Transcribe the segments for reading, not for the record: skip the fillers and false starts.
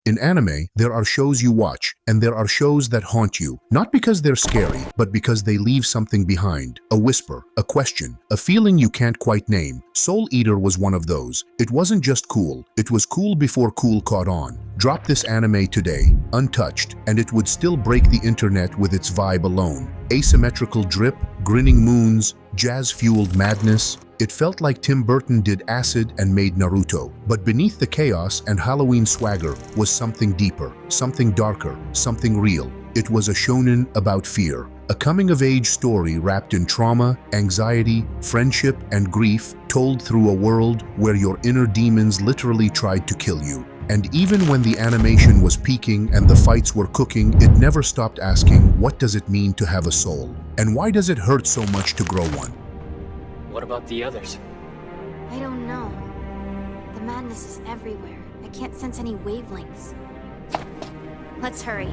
In anime, there are shows you watch, and there are shows that haunt you, not because they're scary, but because they leave something behind. A whisper, a question, a feeling you can't quite name. Soul Eater was one of those. It wasn't just cool, it was cool before cool caught on. Drop this anime today, untouched, and it would still break the internet with its vibe alone. Asymmetrical drip, grinning moons, jazz-fueled madness. It felt like Tim Burton did acid and made Naruto. But beneath the chaos and Halloween swagger was something deeper, something darker, something real. It was a shonen about fear. A coming-of-age story wrapped in trauma, anxiety, friendship, and grief, told through a world where your inner demons literally tried to kill you. And even when the animation was peaking and the fights were cooking, it never stopped asking, what does it mean to have a soul? And why does it hurt so much to grow one? What about the others? I don't know. The madness is everywhere. I can't sense any wavelengths. Let's hurry.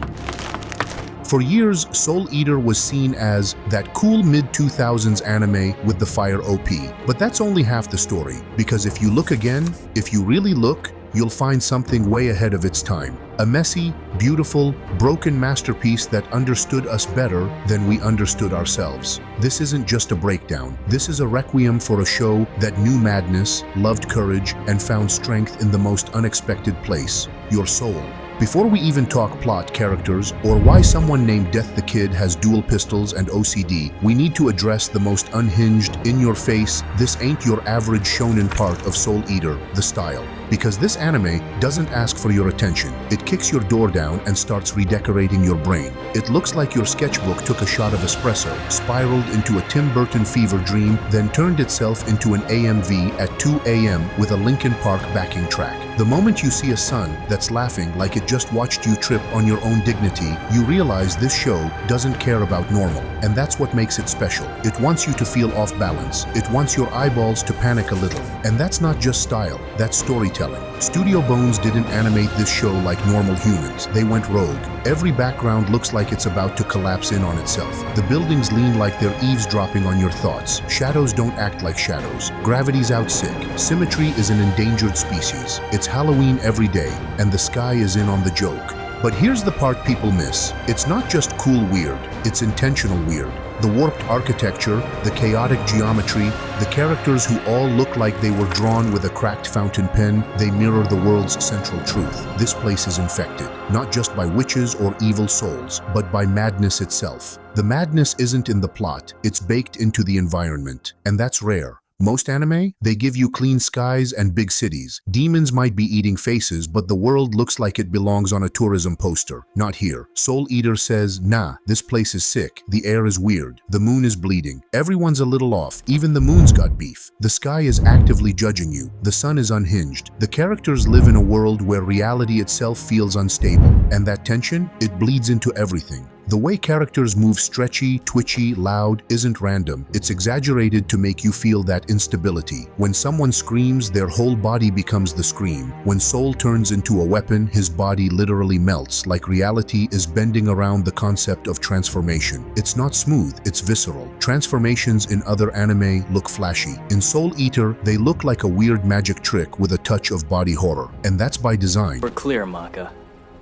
For years, Soul Eater was seen as that cool mid-2000s anime with the fire OP. But that's only half the story, because if you look again, if you really look, you'll find something way ahead of its time. A messy, beautiful, broken masterpiece that understood us better than we understood ourselves. This isn't just a breakdown. This is a requiem for a show that knew madness, loved courage, and found strength in the most unexpected place, your soul. Before we even talk plot, characters, or why someone named Death the Kid has dual pistols and OCD, we need to address the most unhinged, in-your-face, this ain't your average shonen part of Soul Eater, the style. Because this anime doesn't ask for your attention. It kicks your door down and starts redecorating your brain. It looks like your sketchbook took a shot of espresso, spiraled into a Tim Burton fever dream, then turned itself into an AMV at 2 a.m. with a Linkin Park backing track. The moment you see a sun that's laughing like it just watched you trip on your own dignity, you realize this show doesn't care about normal. And that's what makes it special. It wants you to feel off balance. It wants your eyeballs to panic a little. And that's not just style, that's storytelling. Studio Bones didn't animate this show like normal humans. They went rogue. Every background looks like it's about to collapse in on itself. The buildings lean like they're eavesdropping on your thoughts. Shadows don't act like shadows. Gravity's out sick. Symmetry is an endangered species. It's Halloween every day, and the sky is in on the joke. But here's the part people miss. It's not just cool weird, it's intentional weird. The warped architecture, the chaotic geometry, the characters who all look like they were drawn with a cracked fountain pen, they mirror the world's central truth. This place is infected, not just by witches or evil souls, but by madness itself. The madness isn't in the plot, it's baked into the environment, and that's rare. Most anime, they give you clean skies and big cities. Demons might be eating faces, but the world looks like it belongs on a tourism poster. Not here. Soul Eater says, nah, this place is sick. The air is weird. The moon is bleeding. Everyone's a little off. Even the moon's got beef. The sky is actively judging you. The sun is unhinged. The characters live in a world where reality itself feels unstable. And that tension, it bleeds into everything. The way characters move stretchy, twitchy, loud isn't random. It's exaggerated to make you feel that instability. When someone screams, their whole body becomes the scream. When Soul turns into a weapon, his body literally melts, like reality is bending around the concept of transformation. It's not smooth, it's visceral. Transformations in other anime look flashy. In Soul Eater, they look like a weird magic trick with a touch of body horror. And that's by design. We're clear, Maka.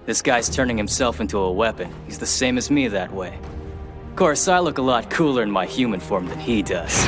This guy's turning himself into a weapon. He's the same as me that way. Of course, I look a lot cooler in my human form than he does.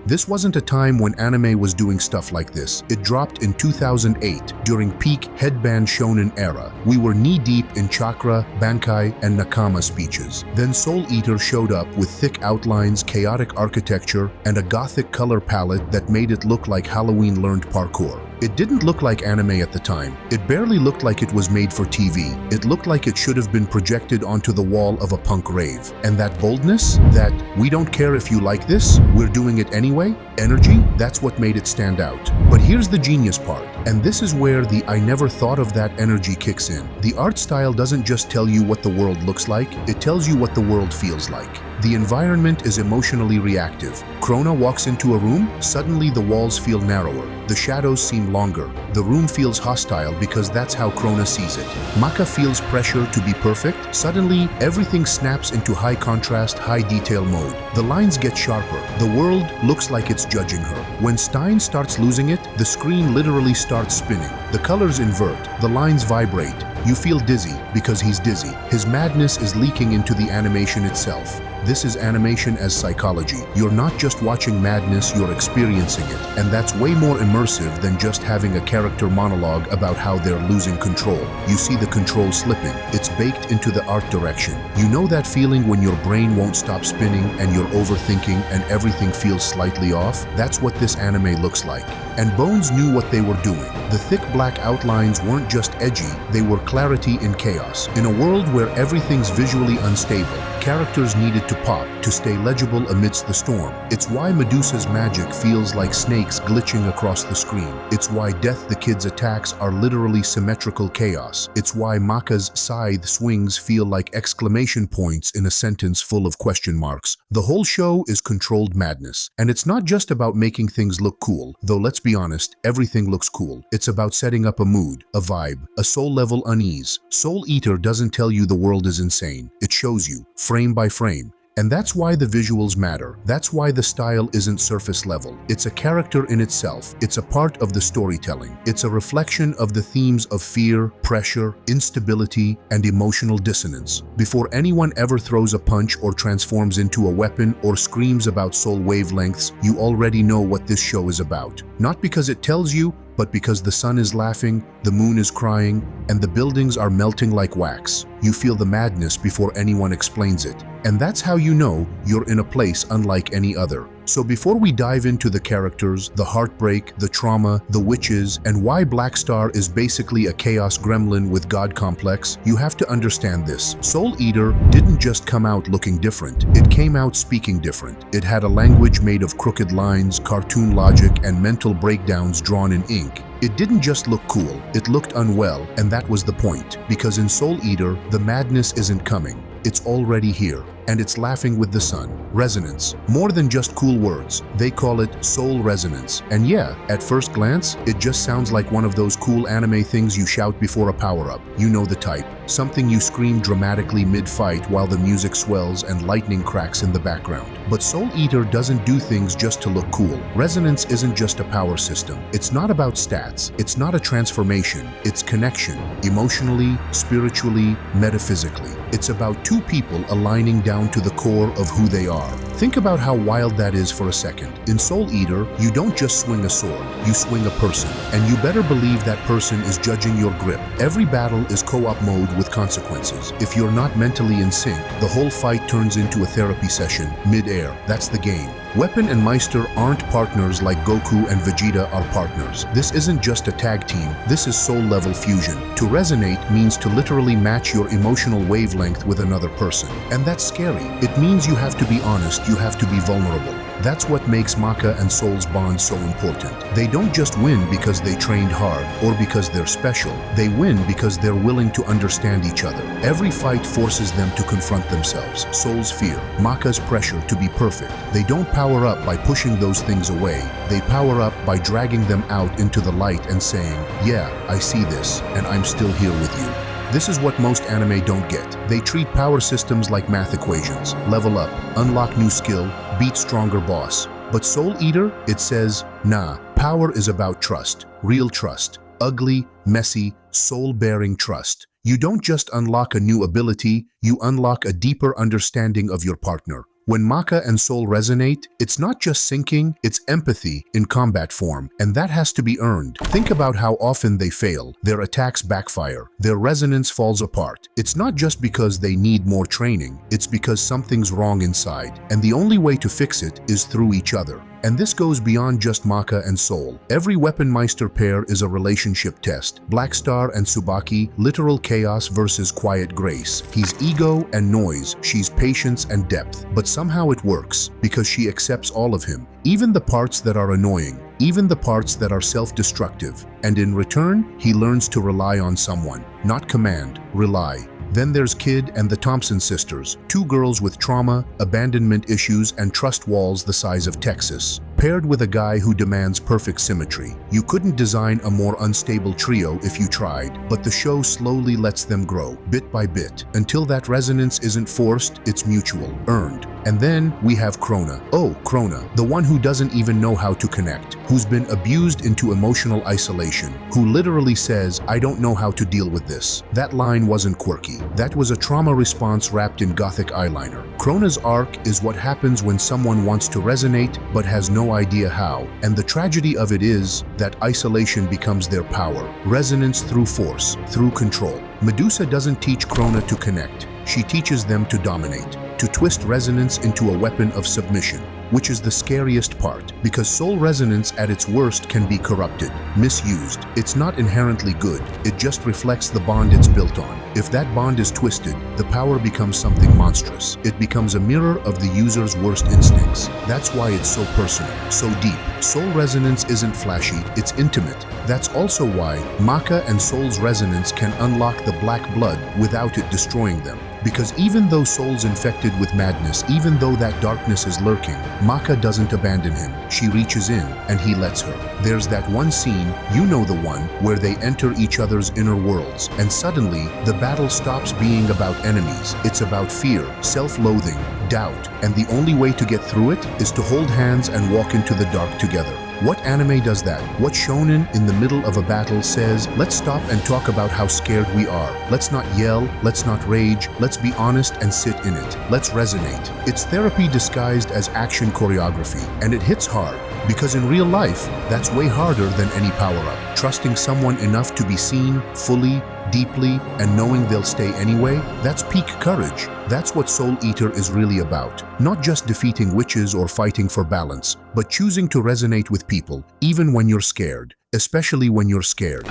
This wasn't a time when anime was doing stuff like this. It dropped in 2008, during peak headband shonen era. We were knee-deep in chakra, bankai, and nakama speeches. Then Soul Eater showed up with thick outlines, chaotic architecture, and a gothic color palette that made it look like Halloween learned parkour. It didn't look like anime at the time. It barely looked like it was made for TV. It looked like it should have been projected onto the wall of a punk rave. And that boldness, that we don't care if you like this, we're doing it anyway, energy, that's what made it stand out. But here's the genius part, and this is where the I never thought of that energy kicks in. The art style doesn't just tell you what the world looks like, it tells you what the world feels like. The environment is emotionally reactive. Crona walks into a room, suddenly the walls feel narrower. The shadows seem longer. The room feels hostile because that's how Crona sees it. Maka feels pressure to be perfect. Suddenly, everything snaps into high contrast, high detail mode. The lines get sharper. The world looks like it's judging her. When Stein starts losing it, the screen literally starts spinning. The colors invert. The lines vibrate. You feel dizzy because he's dizzy. His madness is leaking into the animation itself. This is animation as psychology. You're not just watching madness, you're experiencing it. And that's way more immersive than just having a character monologue about how they're losing control. You see the control slipping. It's baked into the art direction. You know that feeling when your brain won't stop spinning and you're overthinking and everything feels slightly off? That's what this anime looks like. And Bones knew what they were doing. The thick black outlines weren't just edgy, they were clarity in chaos. In a world where everything's visually unstable, characters needed to pop to stay legible amidst the storm. It's why Medusa's magic feels like snakes glitching across the screen. It's why Death the Kid's attacks are literally symmetrical chaos. It's why Maka's scythe swings feel like exclamation points in a sentence full of question marks. The whole show is controlled madness. And it's not just about making things look cool, though let's be honest, everything looks cool. It's about setting up a mood, a vibe, a soul-level unease. Soul Eater doesn't tell you the world is insane. It shows you, frame by frame. And that's why the visuals matter. That's why the style isn't surface level. It's a character in itself. It's a part of the storytelling. It's a reflection of the themes of fear, pressure, instability, and emotional dissonance. Before anyone ever throws a punch or transforms into a weapon or screams about soul wavelengths, you already know what this show is about. Not because it tells you, but because the sun is laughing, the moon is crying, and the buildings are melting like wax. You feel the madness before anyone explains it. And that's how you know you're in a place unlike any other. So before we dive into the characters, the heartbreak, the trauma, the witches, and why Black Star is basically a chaos gremlin with god complex, you have to understand this. Soul Eater didn't just come out looking different. It came out speaking different. It had a language made of crooked lines, cartoon logic, and mental breakdowns drawn in ink. It didn't just look cool, it looked unwell, and that was the point. Because in Soul Eater, the madness isn't coming. It's already here, and it's laughing with the sun. Resonance. More than just cool words. They call it soul resonance. And yeah, at first glance, it just sounds like one of those cool anime things you shout before a power-up. You know the type. Something you scream dramatically mid-fight while the music swells and lightning cracks in the background. But Soul Eater doesn't do things just to look cool. Resonance isn't just a power system. It's not about stats. It's not a transformation. It's connection. Emotionally, spiritually, metaphysically. It's about two people aligning down to the core of who they are. Think about how wild that is for a second. In Soul Eater, you don't just swing a sword, you swing a person. And you better believe that person is judging your grip. Every battle is co-op mode with consequences. If you're not mentally in sync, the whole fight turns into a therapy session, mid-air. That's the game. Weapon and Meister aren't partners like Goku and Vegeta are partners. This isn't just a tag team, this is soul-level fusion. To resonate means to literally match your emotional wavelength with another person. And that's scary. It means you have to be honest, you have to be vulnerable. That's what makes Maka and Soul's bond so important. They don't just win because they trained hard or because they're special. They win because they're willing to understand each other. Every fight forces them to confront themselves. Soul's fear, Maka's pressure to be perfect. They don't power up by pushing those things away. They power up by dragging them out into the light and saying, yeah, I see this, and I'm still here with you. This is what most anime don't get. They treat power systems like math equations. Level up, unlock new skill, beat stronger boss. But Soul Eater, it says, nah, power is about trust, real trust, ugly, messy, soul-bearing trust. You don't just unlock a new ability, you unlock a deeper understanding of your partner. When Maka and Soul resonate, it's not just syncing, it's empathy in combat form, and that has to be earned. Think about how often they fail, their attacks backfire, their resonance falls apart. It's not just because they need more training, it's because something's wrong inside, and the only way to fix it is through each other. And this goes beyond just Maka and Soul. Every Weapon Meister pair is a relationship test. Black Star and Tsubaki, literal chaos versus quiet grace. He's ego and noise, she's patience and depth. But somehow it works, because she accepts all of him. Even the parts that are annoying, even the parts that are self-destructive. And in return, he learns to rely on someone. Not command, rely. Then there's Kid and the Thompson sisters, two girls with trauma, abandonment issues, and trust walls the size of Texas, paired with a guy who demands perfect symmetry. You couldn't design a more unstable trio if you tried, but the show slowly lets them grow, bit by bit, until that resonance isn't forced, it's mutual, earned. And then we have Crona. Oh, Crona, the one who doesn't even know how to connect, who's been abused into emotional isolation, who literally says, "I don't know how to deal with this." That line wasn't quirky. That was a trauma response wrapped in gothic eyeliner. Crona's arc is what happens when someone wants to resonate but has no idea how. And the tragedy of it is that isolation becomes their power. Resonance through force, through control. Medusa doesn't teach Crona to connect. She teaches them to dominate, to twist resonance into a weapon of submission, which is the scariest part, because soul resonance at its worst can be corrupted, misused. It's not inherently good, it just reflects the bond it's built on. If that bond is twisted, the power becomes something monstrous. It becomes a mirror of the user's worst instincts. That's why it's so personal, so deep. Soul resonance isn't flashy, it's intimate. That's also why Maka and Soul's resonance can unlock the black blood without it destroying them. Because even though Soul's infected with madness, even though that darkness is lurking, Maka doesn't abandon him. She reaches in, and he lets her. There's that one scene, you know the one, where they enter each other's inner worlds, and suddenly, the battle stops being about enemies. It's about fear, self-loathing, doubt, and the only way to get through it is to hold hands and walk into the dark together. What anime does that? What shonen in the middle of a battle says, let's stop and talk about how scared we are. Let's not yell, let's not rage, let's be honest and sit in it. Let's resonate. It's therapy disguised as action choreography, and it hits hard. Because in real life, that's way harder than any power-up. Trusting someone enough to be seen, fully, deeply, and knowing they'll stay anyway, that's peak courage. That's what Soul Eater is really about. Not just defeating witches or fighting for balance, but choosing to resonate with people, even when you're scared, especially when you're scared.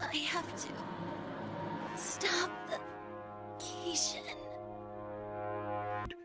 I have to stop the Keishan.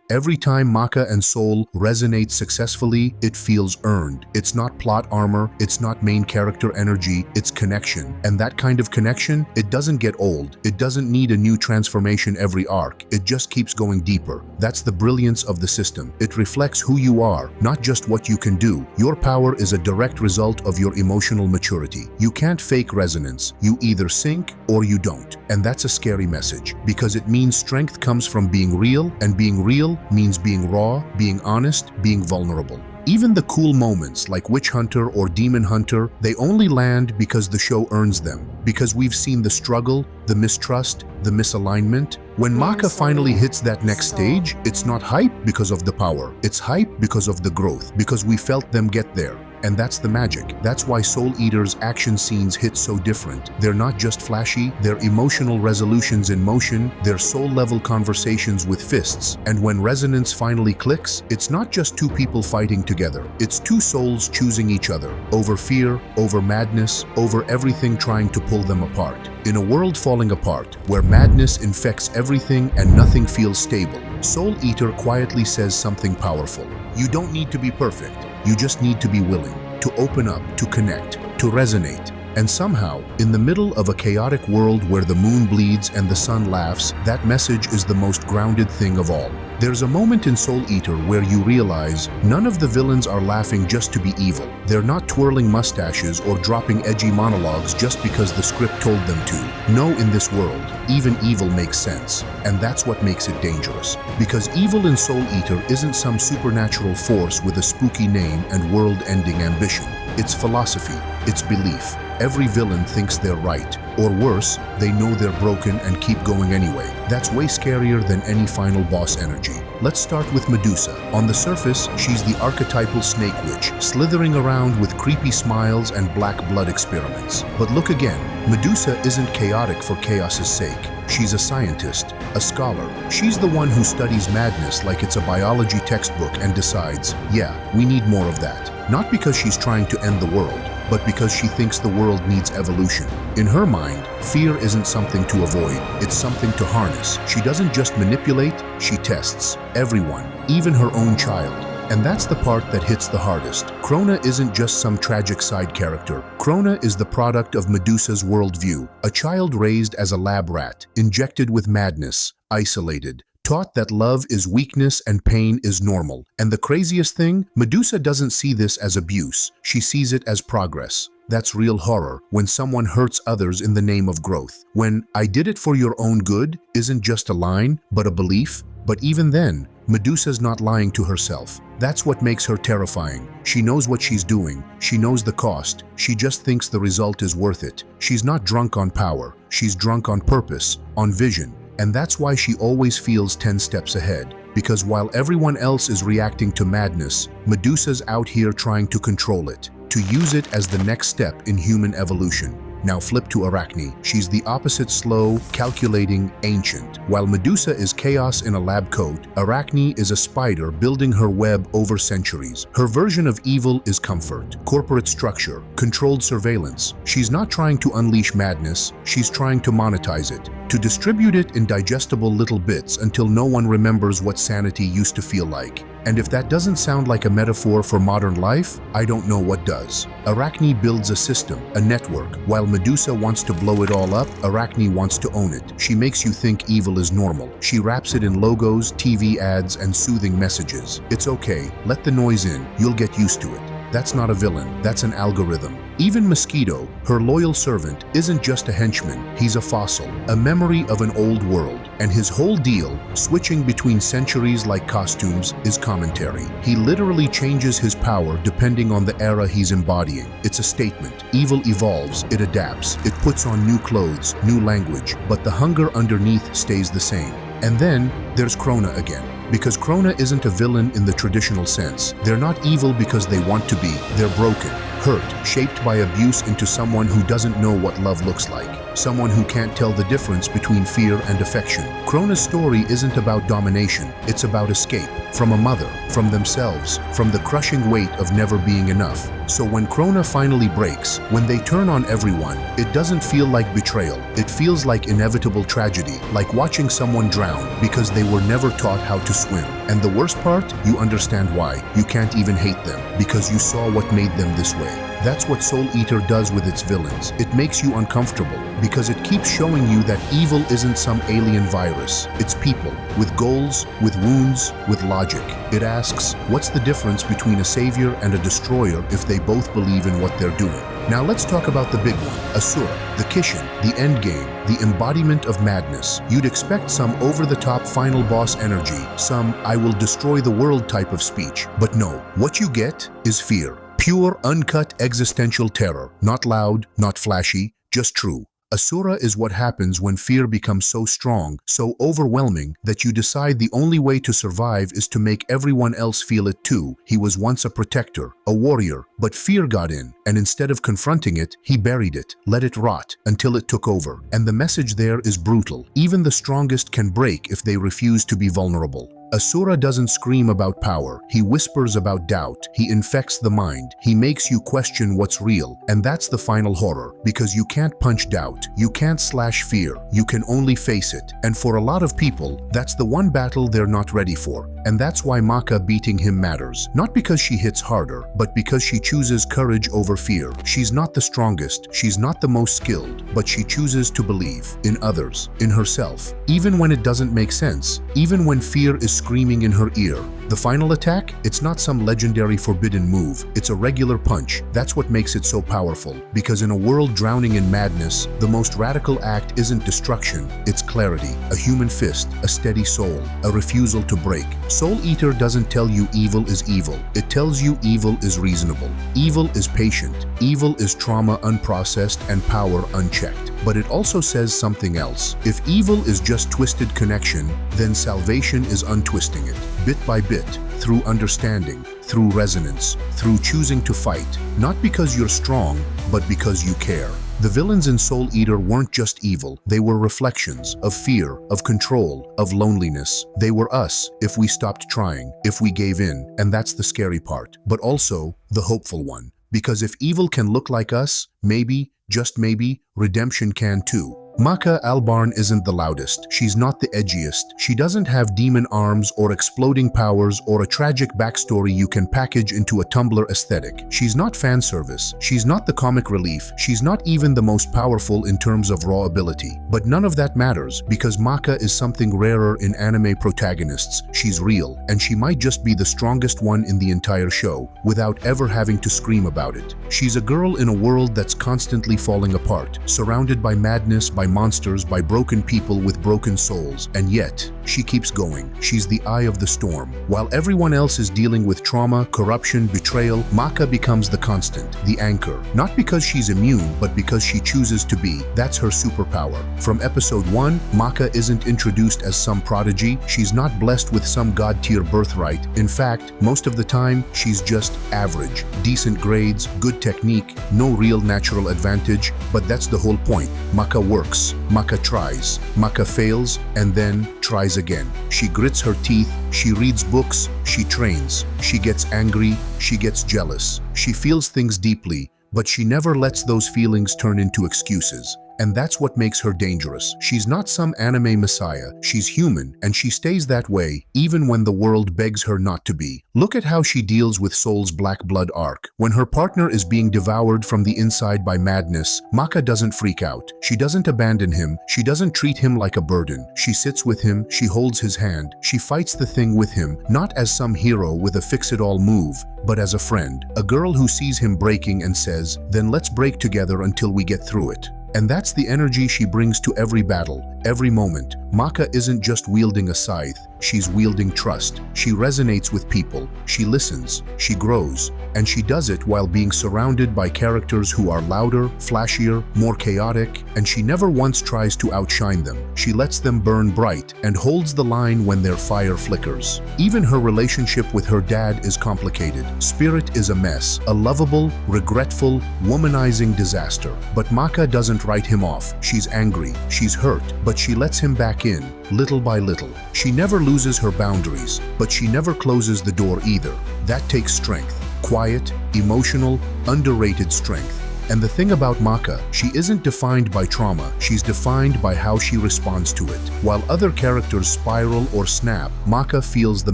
Every time Maka and Soul resonate successfully, it feels earned. It's not plot armor, it's not main character energy, it's connection. And that kind of connection, it doesn't get old. It doesn't need a new transformation every arc. It just keeps going deeper. That's the brilliance of the system. It reflects who you are, not just what you can do. Your power is a direct result of your emotional maturity. You can't fake resonance. You either sync or you don't. And that's a scary message, because it means strength comes from being real, and being real means being raw, being honest, being vulnerable. Even the cool moments like Witch Hunter or Demon Hunter, they only land because the show earns them. Because we've seen the struggle, the mistrust, the misalignment. When Maka finally hits that next stage, it's not hype because of the power. It's hype because of the growth, because we felt them get there. And that's the magic. That's why Soul Eater's action scenes hit so different. They're not just flashy, they're emotional resolutions in motion, they're soul-level conversations with fists. And when resonance finally clicks, it's not just two people fighting together. It's two souls choosing each other, over fear, over madness, over everything trying to pull them apart. In a world falling apart, where madness infects everything and nothing feels stable, Soul Eater quietly says something powerful. You don't need to be perfect. You just need to be willing to open up, to connect, to resonate. And somehow, in the middle of a chaotic world where the moon bleeds and the sun laughs, that message is the most grounded thing of all. There's a moment in Soul Eater where you realize none of the villains are laughing just to be evil. They're not twirling mustaches or dropping edgy monologues just because the script told them to. No, in this world, even evil makes sense. And that's what makes it dangerous. Because evil in Soul Eater isn't some supernatural force with a spooky name and world-ending ambition. It's philosophy, it's belief. Every villain thinks they're right. Or worse, they know they're broken and keep going anyway. That's way scarier than any final boss energy. Let's start with Medusa. On the surface, she's the archetypal snake witch, slithering around with creepy smiles and black blood experiments. But look again, Medusa isn't chaotic for chaos's sake. She's a scientist, a scholar. She's the one who studies madness like it's a biology textbook and decides, yeah, we need more of that. Not because she's trying to end the world, but because she thinks the world needs evolution. In her mind, fear isn't something to avoid, it's something to harness. She doesn't just manipulate, she tests everyone, even her own child. And that's the part that hits the hardest. Crona isn't just some tragic side character. Crona is the product of Medusa's worldview, a child raised as a lab rat, injected with madness, isolated, taught that love is weakness and pain is normal. And the craziest thing, Medusa doesn't see this as abuse. She sees it as progress. That's real horror, when someone hurts others in the name of growth. When "I did it for your own good" isn't just a line, but a belief. But even then, Medusa's not lying to herself. That's what makes her terrifying. She knows what she's doing. She knows the cost. She just thinks the result is worth it. She's not drunk on power. She's drunk on purpose, on vision. And that's why she always feels 10 steps ahead. Because while everyone else is reacting to madness, Medusa's out here trying to control it, to use it as the next step in human evolution. Now flip to Arachne. She's the opposite: slow, calculating, ancient. While Medusa is chaos in a lab coat, Arachne is a spider building her web over centuries. Her version of evil is comfort, corporate structure, controlled surveillance. She's not trying to unleash madness, she's trying to monetize it, to distribute it in digestible little bits until no one remembers what sanity used to feel like. And if that doesn't sound like a metaphor for modern life, I don't know what does. Arachne builds a system, a network. While Medusa wants to blow it all up, Arachne wants to own it. She makes you think evil is normal. She wraps it in logos, TV ads, and soothing messages. It's okay, let the noise in, you'll get used to it. That's not a villain, that's an algorithm. Even Mosquito, her loyal servant, isn't just a henchman, he's a fossil, a memory of an old world. And his whole deal, switching between centuries like costumes, is commentary. He literally changes his power depending on the era he's embodying. It's a statement. Evil evolves, it adapts, it puts on new clothes, new language, but the hunger underneath stays the same. And then there's Crona again. Because Crona isn't a villain in the traditional sense. They're not evil because they want to be. They're broken, hurt, shaped by abuse into someone who doesn't know what love looks like. Someone who can't tell the difference between fear and affection. Crona's story isn't about domination. It's about escape. From a mother, from themselves, from the crushing weight of never being enough. So when Crona finally breaks, when they turn on everyone, it doesn't feel like betrayal. It feels like inevitable tragedy, like watching someone drown because they were never taught how to swim. And the worst part, you understand why. You can't even hate them because you saw what made them this way. That's what Soul Eater does with its villains. It makes you uncomfortable because it keeps showing you that evil isn't some alien virus. It's people with goals, with wounds, with logic. It asks, what's the difference between a savior and a destroyer if they both believe in what they're doing? Now let's talk about the big one, Asura, the Kishin, the endgame, the embodiment of madness. You'd expect some over-the-top final boss energy, some "I will destroy the world" type of speech. But no, what you get is fear. Pure, uncut existential terror. Not loud, not flashy, just true. Asura is what happens when fear becomes so strong, so overwhelming, that you decide the only way to survive is to make everyone else feel it too. He was once a protector, a warrior, but fear got in, and instead of confronting it, he buried it, let it rot, until it took over. And the message there is brutal. Even the strongest can break if they refuse to be vulnerable. Asura doesn't scream about power. He whispers about doubt. He infects the mind. He makes you question what's real. And that's the final horror, because you can't punch doubt. You can't slash fear. You can only face it. And for a lot of people, that's the one battle they're not ready for. And that's why Maka beating him matters. Not because she hits harder, but because she chooses courage over fear. She's not the strongest. She's not the most skilled, but she chooses to believe in others, in herself, even when it doesn't make sense, even when fear is screaming in her ear. The final attack? It's not some legendary forbidden move. It's a regular punch. That's what makes it so powerful. Because in a world drowning in madness, the most radical act isn't destruction, it's clarity. A human fist, a steady soul, a refusal to break. Soul Eater doesn't tell you evil is evil. It tells you evil is reasonable. Evil is patient. Evil is trauma unprocessed and power unchecked. But it also says something else. If evil is just twisted connection, then salvation is untwisting it, bit by bit, through understanding, through resonance, through choosing to fight, not because you're strong, but because you care. The villains in Soul Eater weren't just evil. They were reflections of fear, of control, of loneliness. They were us if we stopped trying, if we gave in, and that's the scary part, but also the hopeful one. Because if evil can look like us, maybe, just maybe, redemption can too. Maka Albarn isn't the loudest, she's not the edgiest, she doesn't have demon arms or exploding powers or a tragic backstory you can package into a Tumblr aesthetic. She's not fan service, she's not the comic relief, she's not even the most powerful in terms of raw ability. But none of that matters because Maka is something rarer in anime protagonists. She's real, and she might just be the strongest one in the entire show without ever having to scream about it. She's a girl in a world that's constantly falling apart, surrounded by madness, by monsters, by broken people with broken souls, and yet she keeps going. She's the eye of the storm. While everyone else is dealing with trauma, corruption, betrayal, Maka becomes the constant, the anchor. Not because she's immune, but because she chooses to be. That's her superpower. From episode 1, Maka isn't introduced as some prodigy. She's not blessed with some god-tier birthright. In fact, most of the time, she's just average. Decent grades, good technique, no real natural advantage, but that's the whole point. Maka works, Maka tries, Maka fails, and then tries again. She grits her teeth, she reads books, she trains, she gets angry, she gets jealous, she feels things deeply, but she never lets those feelings turn into excuses. And that's what makes her dangerous. She's not some anime messiah, she's human, and she stays that way even when the world begs her not to be. Look at how she deals with Soul's Black Blood arc. When her partner is being devoured from the inside by madness, Maka doesn't freak out. She doesn't abandon him, she doesn't treat him like a burden. She sits with him, she holds his hand, she fights the thing with him, not as some hero with a fix-it-all move, but as a friend. A girl who sees him breaking and says, "Then let's break together until we get through it." And that's the energy she brings to every battle, every moment. Maka isn't just wielding a scythe, she's wielding trust. She resonates with people, she listens, she grows, and she does it while being surrounded by characters who are louder, flashier, more chaotic, and she never once tries to outshine them. She lets them burn bright and holds the line when their fire flickers. Even her relationship with her dad is complicated. Spirit is a mess, a lovable, regretful, womanizing disaster. But Maka doesn't write him off. She's angry, she's hurt, but she lets him back in, little by little. She never loses her boundaries, but she never closes the door either. That takes strength. Quiet, emotional, underrated strength. And the thing about Maka, she isn't defined by trauma, she's defined by how she responds to it. While other characters spiral or snap, Maka feels the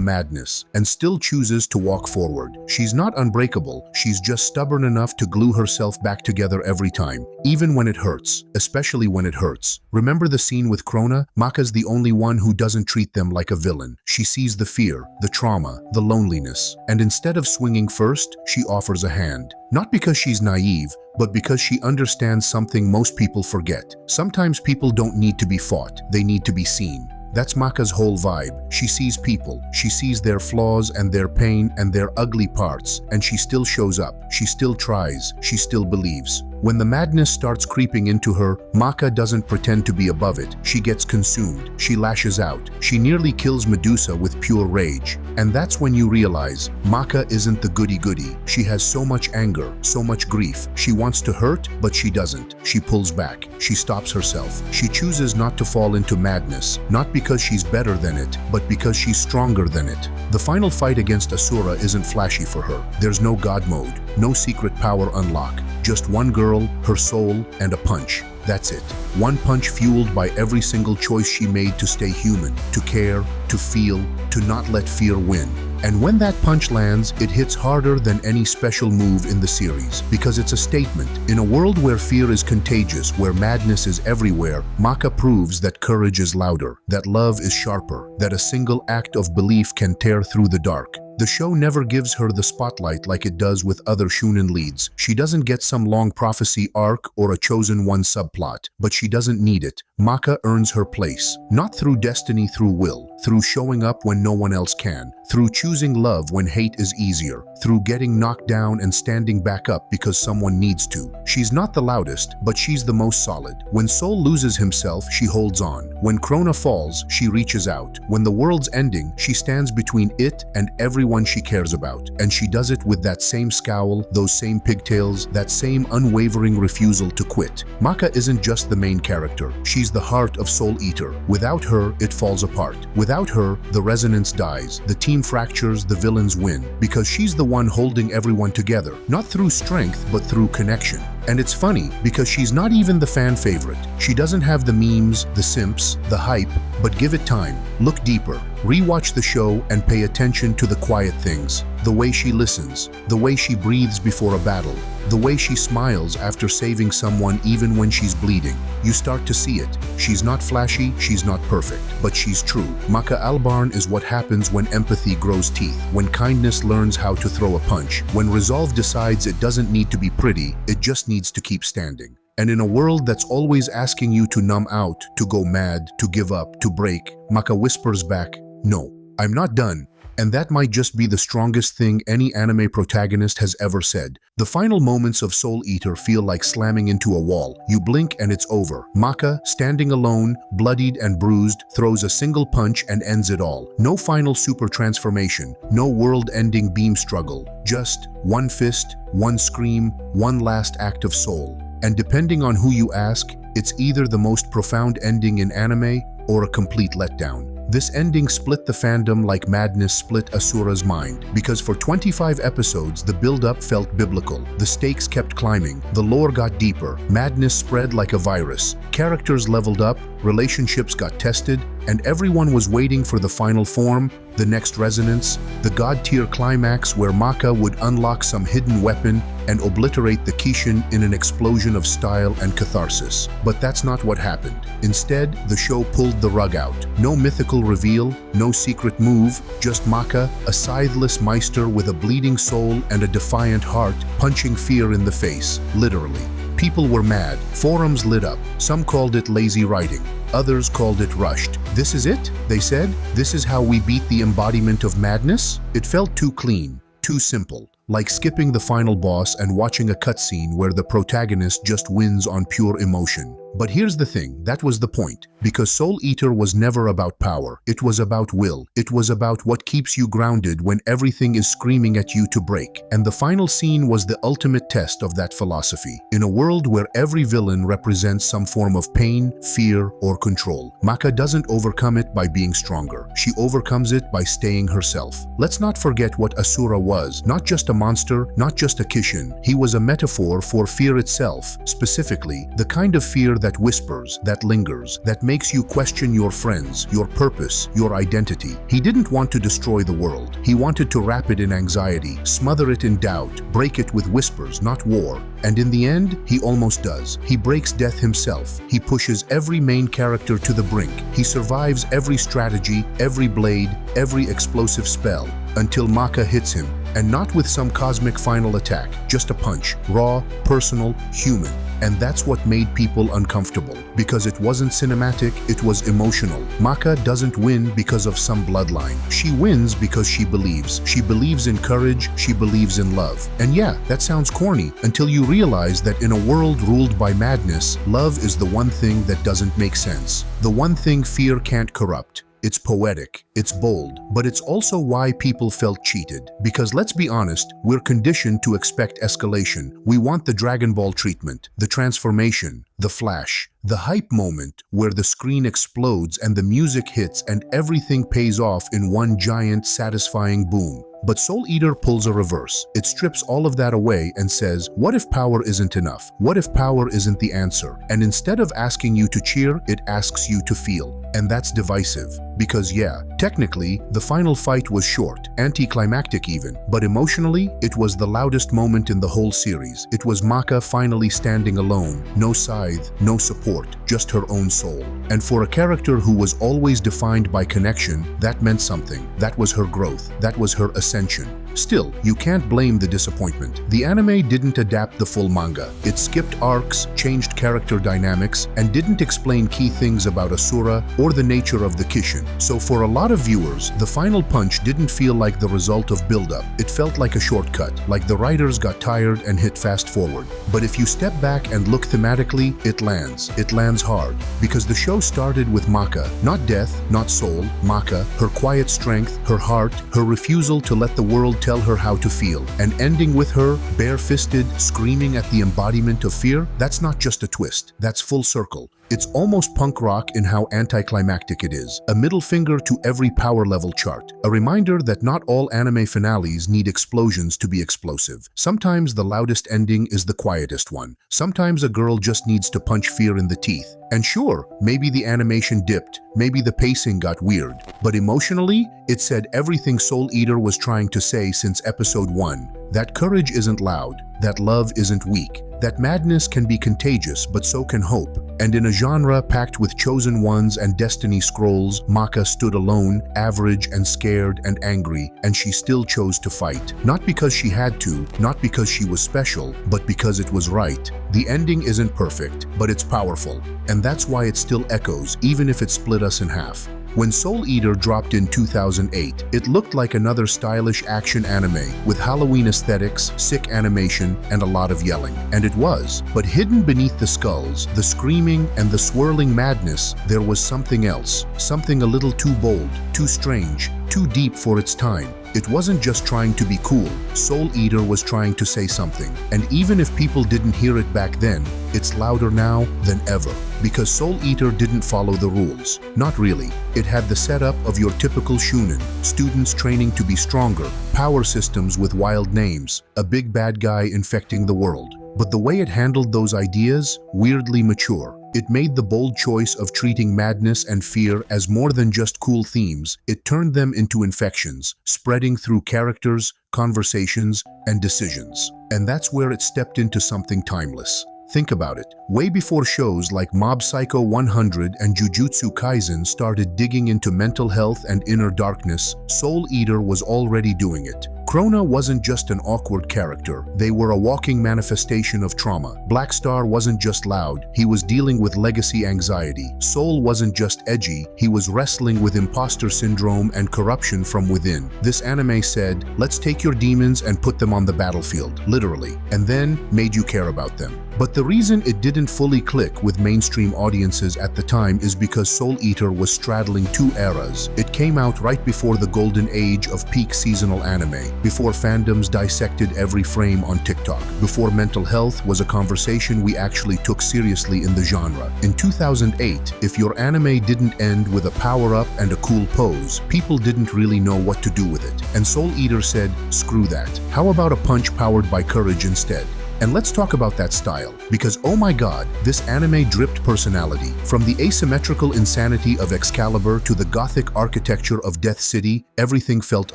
madness and still chooses to walk forward. She's not unbreakable, she's just stubborn enough to glue herself back together every time, even when it hurts, especially when it hurts. Remember the scene with Crona? Maka's the only one who doesn't treat them like a villain. She sees the fear, the trauma, the loneliness, and instead of swinging first, she offers a hand. Not because she's naive, but because she understands something most people forget. Sometimes people don't need to be fought, they need to be seen. That's Maka's whole vibe. She sees people, she sees their flaws and their pain and their ugly parts, and she still shows up, she still tries, she still believes. When the madness starts creeping into her, Maka doesn't pretend to be above it. She gets consumed, she lashes out, she nearly kills Medusa with pure rage. And that's when you realize, Maka isn't the goody-goody. She has so much anger, so much grief. She wants to hurt, but she doesn't. She pulls back, she stops herself. She chooses not to fall into madness, not because she's better than it, but because she's stronger than it. The final fight against Asura isn't flashy for her. There's no god mode, no secret power unlock. Just one girl, her soul, and a punch. That's it. One punch fueled by every single choice she made to stay human, to care, to feel, to not let fear win. And when that punch lands, it hits harder than any special move in the series, because it's a statement. In a world where fear is contagious, where madness is everywhere, Maka proves that courage is louder, that love is sharper, that a single act of belief can tear through the dark. The show never gives her the spotlight like it does with other shonen leads. She doesn't get some long prophecy arc or a chosen one subplot, but she doesn't need it. Maka earns her place, not through destiny, through will, through showing up when no one else can, through choosing love when hate is easier, through getting knocked down and standing back up because someone needs to. She's not the loudest, but she's the most solid. When Soul loses himself, she holds on. When Crona falls, she reaches out. When the world's ending, she stands between it and everyone she cares about. And she does it with that same scowl, those same pigtails, that same unwavering refusal to quit. Maka isn't just the main character. She's She's the heart of Soul Eater. Without her, it falls apart. Without her, the resonance dies. The team fractures, the villains win. Because she's the one holding everyone together. Not through strength, but through connection. And it's funny, because she's not even the fan favorite. She doesn't have the memes, the simps, the hype, but give it time. Look deeper. Rewatch the show and pay attention to the quiet things. The way she listens, the way she breathes before a battle, the way she smiles after saving someone even when she's bleeding. You start to see it. She's not flashy, she's not perfect, but she's true. Maka Albarn is what happens when empathy grows teeth, when kindness learns how to throw a punch, when resolve decides it doesn't need to be pretty, it just needs to keep standing. And in a world that's always asking you to numb out, to go mad, to give up, to break, Maka whispers back, "No, I'm not done." And that might just be the strongest thing any anime protagonist has ever said. The final moments of Soul Eater feel like slamming into a wall. You blink and it's over. Maka, standing alone, bloodied and bruised, throws a single punch and ends it all. No final super transformation, no world-ending beam struggle. Just one fist, one scream, one last act of soul. And depending on who you ask, it's either the most profound ending in anime or a complete letdown. This ending split the fandom like madness split Asura's mind, because for 25 episodes the build-up felt biblical, the stakes kept climbing, the lore got deeper, madness spread like a virus, characters leveled up, relationships got tested, and everyone was waiting for the final form, the next resonance, the god-tier climax where Maka would unlock some hidden weapon and obliterate the Kishin in an explosion of style and catharsis. But that's not what happened. Instead, the show pulled the rug out. No mythical reveal, no secret move, just Maka, a scytheless meister with a bleeding soul and a defiant heart, punching fear in the face, literally. People were mad, forums lit up, some called it lazy writing, others called it rushed. This is it, they said? This is how we beat the embodiment of madness? It felt too clean, too simple. Like skipping the final boss and watching a cutscene where the protagonist just wins on pure emotion. But here's the thing, that was the point. Because Soul Eater was never about power. It was about will. It was about what keeps you grounded when everything is screaming at you to break. And the final scene was the ultimate test of that philosophy. In a world where every villain represents some form of pain, fear, or control, Maka doesn't overcome it by being stronger. She overcomes it by staying herself. Let's not forget what Asura was. Not just a monster, not just a Kishin. He was a metaphor for fear itself. Specifically, the kind of fear that whispers, that lingers, that makes you question your friends, your purpose, your identity. He didn't want to destroy the world. He wanted to wrap it in anxiety, smother it in doubt, break it with whispers, not war. And in the end, he almost does. He breaks death himself. He pushes every main character to the brink. He survives every strategy, every blade, every explosive spell, until Maka hits him. And not with some cosmic final attack, just a punch, raw, personal, human. And that's what made people uncomfortable, because it wasn't cinematic, it was emotional. Maka doesn't win because of some bloodline. She wins because she believes. She believes in courage, she believes in love. And yeah, that sounds corny, until you realize that in a world ruled by madness, love is the one thing that doesn't make sense. The one thing fear can't corrupt. It's poetic, it's bold, but it's also why people felt cheated. Because let's be honest, we're conditioned to expect escalation. We want the Dragon Ball treatment, the transformation, the flash, the hype moment where the screen explodes and the music hits and everything pays off in one giant, satisfying boom. But Soul Eater pulls a reverse. It strips all of that away and says, what if power isn't enough? What if power isn't the answer? And instead of asking you to cheer, it asks you to feel. And that's divisive. Because yeah, technically, the final fight was short, anticlimactic even, but emotionally, it was the loudest moment in the whole series. It was Maka finally standing alone, no scythe, no support, just her own soul. And for a character who was always defined by connection, that meant something. That was her growth. That was her ascension. Still, you can't blame the disappointment. The anime didn't adapt the full manga. It skipped arcs, changed character dynamics, and didn't explain key things about Asura or the nature of the Kishin. So for a lot of viewers, the final punch didn't feel like the result of build-up. It felt like a shortcut, like the writers got tired and hit fast forward. But if you step back and look thematically, it lands. It lands hard. Because the show started with Maka, not death, not soul, Maka, her quiet strength, her heart, her refusal to let the world tell her how to feel, and ending with her, bare-fisted, screaming at the embodiment of fear, that's not just a twist, that's full circle. It's almost punk rock in how anticlimactic it is. A middle finger to every power level chart. A reminder that not all anime finales need explosions to be explosive. Sometimes the loudest ending is the quietest one. Sometimes a girl just needs to punch fear in the teeth. And sure, maybe the animation dipped, maybe the pacing got weird, but emotionally, it said everything Soul Eater was trying to say since episode 1. That courage isn't loud, that love isn't weak, that madness can be contagious, but so can hope. And in a genre packed with chosen ones and destiny scrolls, Maka stood alone, average and scared and angry, and she still chose to fight. Not because she had to, not because she was special, but because it was right. The ending isn't perfect, but it's powerful. And that's why it still echoes, even if it split us in half. When Soul Eater dropped in 2008, it looked like another stylish action anime with Halloween aesthetics, sick animation, and a lot of yelling. And it was. But hidden beneath the skulls, the screaming, and the swirling madness, there was something else. Something a little too bold, too strange, too deep for its time. It wasn't just trying to be cool. Soul Eater was trying to say something. And even if people didn't hear it back then, it's louder now than ever. Because Soul Eater didn't follow the rules. Not really. It had the setup of your typical shonen. Students training to be stronger, power systems with wild names, a big bad guy infecting the world. But the way it handled those ideas, weirdly mature. It made the bold choice of treating madness and fear as more than just cool themes. It turned them into infections, spreading through characters, conversations, and decisions. And that's where it stepped into something timeless. Think about it. Way before shows like Mob Psycho 100 and Jujutsu Kaisen started digging into mental health and inner darkness, Soul Eater was already doing it. Crona wasn't just an awkward character, they were a walking manifestation of trauma. Black Star wasn't just loud, he was dealing with legacy anxiety. Soul wasn't just edgy, he was wrestling with imposter syndrome and corruption from within. This anime said, let's take your demons and put them on the battlefield, literally, and then made you care about them. But the reason it didn't fully click with mainstream audiences at the time is because Soul Eater was straddling two eras. It came out right before the golden age of peak seasonal anime, before fandoms dissected every frame on TikTok, before mental health was a conversation we actually took seriously in the genre. In 2008, if your anime didn't end with a power-up and a cool pose, people didn't really know what to do with it. And Soul Eater said, screw that. How about a punch powered by courage instead? And let's talk about that style, because oh my god, this anime dripped personality. From the asymmetrical insanity of Excalibur to the gothic architecture of Death City, everything felt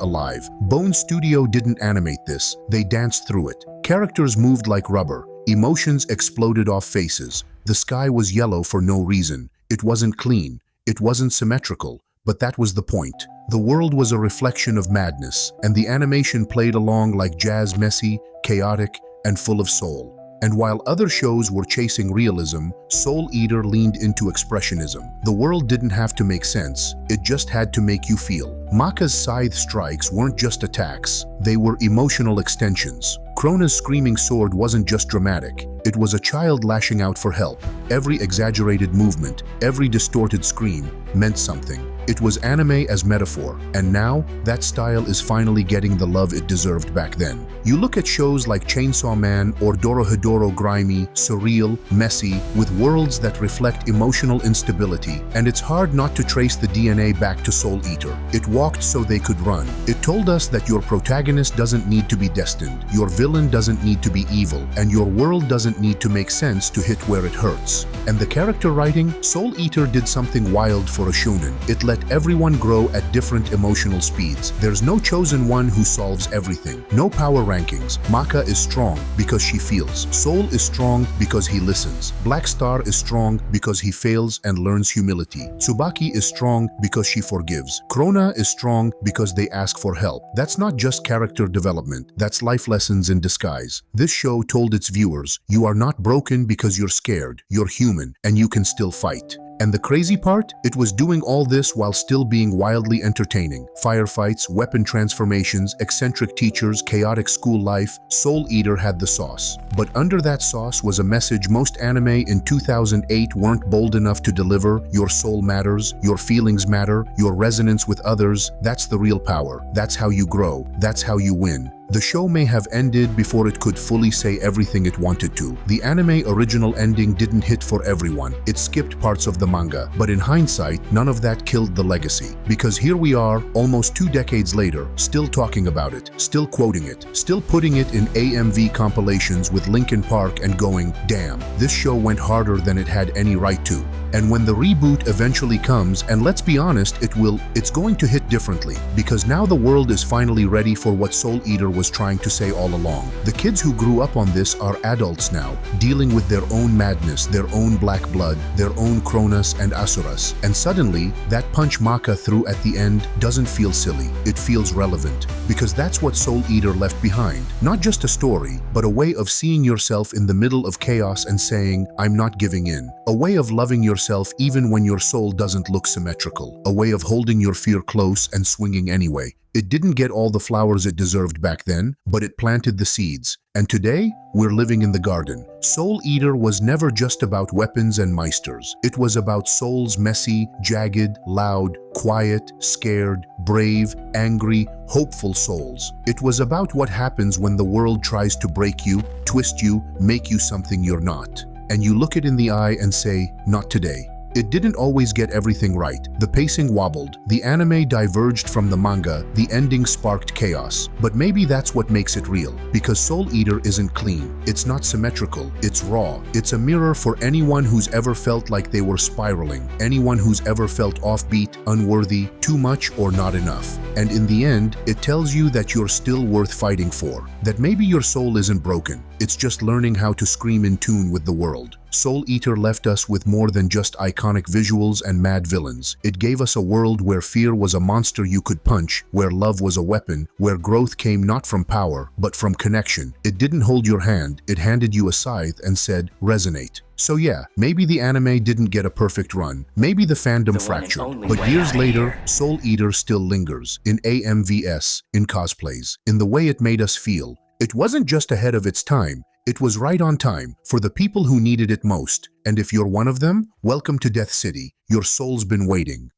alive. Bone Studio didn't animate this, they danced through it. Characters moved like rubber, emotions exploded off faces. The sky was yellow for no reason. It wasn't clean, it wasn't symmetrical, but that was the point. The world was a reflection of madness, and the animation played along like jazz, messy, chaotic, and full of soul. And while other shows were chasing realism, Soul Eater leaned into expressionism. The world didn't have to make sense, it just had to make you feel. Maka's scythe strikes weren't just attacks, they were emotional extensions. Crona's screaming sword wasn't just dramatic, it was a child lashing out for help. Every exaggerated movement, every distorted scream meant something. It was anime as metaphor, and now that style is finally getting the love it deserved back then. You look at shows like Chainsaw Man or Dorohedoro, grimy, surreal, messy, with worlds that reflect emotional instability, and it's hard not to trace the DNA back to Soul Eater. It walked so they could run. It told us that your protagonist doesn't need to be destined, your villain doesn't need to be evil, and your world doesn't need to make sense to hit where it hurts. And the character writing, Soul Eater did something wild for a shonen. It let everyone grow at different emotional speeds. There's no chosen one who solves everything. No power rankings. Maka is strong because she feels. Soul is strong because he listens. Black Star is strong because he fails and learns humility. Tsubaki is strong because she forgives. Crona is strong because they ask for help. That's not just character development. That's life lessons in disguise. This show told its viewers, you are not broken because you're scared. You're human and you can still fight. And the crazy part? It was doing all this while still being wildly entertaining. Firefights, weapon transformations, eccentric teachers, chaotic school life. Soul Eater had the sauce. But under that sauce was a message most anime in 2008 weren't bold enough to deliver. Your soul matters, your feelings matter, your resonance with others. That's the real power. That's how you grow. That's how you win. The show may have ended before it could fully say everything it wanted to. The anime original ending didn't hit for everyone. It skipped parts of the manga. But in hindsight, none of that killed the legacy. Because here we are, almost 2 decades later, still talking about it, still quoting it, still putting it in AMV compilations with Linkin Park and going, damn, this show went harder than it had any right to. And when the reboot eventually comes, and let's be honest, it's going to hit differently. Because now the world is finally ready for what Soul Eater was trying to say all along. The kids who grew up on this are adults now, dealing with their own madness, their own black blood, their own Cronas and Asuras. And suddenly, that punch Maka threw at the end doesn't feel silly. It feels relevant. Because that's what Soul Eater left behind. Not just a story, but a way of seeing yourself in the middle of chaos and saying, I'm not giving in. A way of loving yourself even when your soul doesn't look symmetrical. A way of holding your fear close and swinging anyway. It didn't get all the flowers it deserved back then, but it planted the seeds. And today, we're living in the garden. Soul Eater was never just about weapons and meisters. It was about souls messy, jagged, loud, quiet, scared, brave, angry, hopeful souls. It was about what happens when the world tries to break you, twist you, make you something you're not. And you look it in the eye and say, not today. It didn't always get everything right. The pacing wobbled, the anime diverged from the manga, the ending sparked chaos. But maybe that's what makes it real. Because Soul Eater isn't clean, it's not symmetrical, it's raw. It's a mirror for anyone who's ever felt like they were spiraling, anyone who's ever felt offbeat, unworthy, too much or not enough. And in the end, it tells you that you're still worth fighting for, that maybe your soul isn't broken, it's just learning how to scream in tune with the world. Soul Eater left us with more than just iconic visuals and mad villains. It gave us a world where fear was a monster you could punch, where love was a weapon, where growth came not from power, but from connection. It didn't hold your hand, it handed you a scythe and said, resonate. So yeah, maybe the anime didn't get a perfect run, maybe the fandom fractured, but years later, Soul Eater still lingers, in AMVS, in cosplays, in the way it made us feel. It wasn't just ahead of its time, it was right on time, for the people who needed it most. And if you're one of them, welcome to Death City, your soul's been waiting.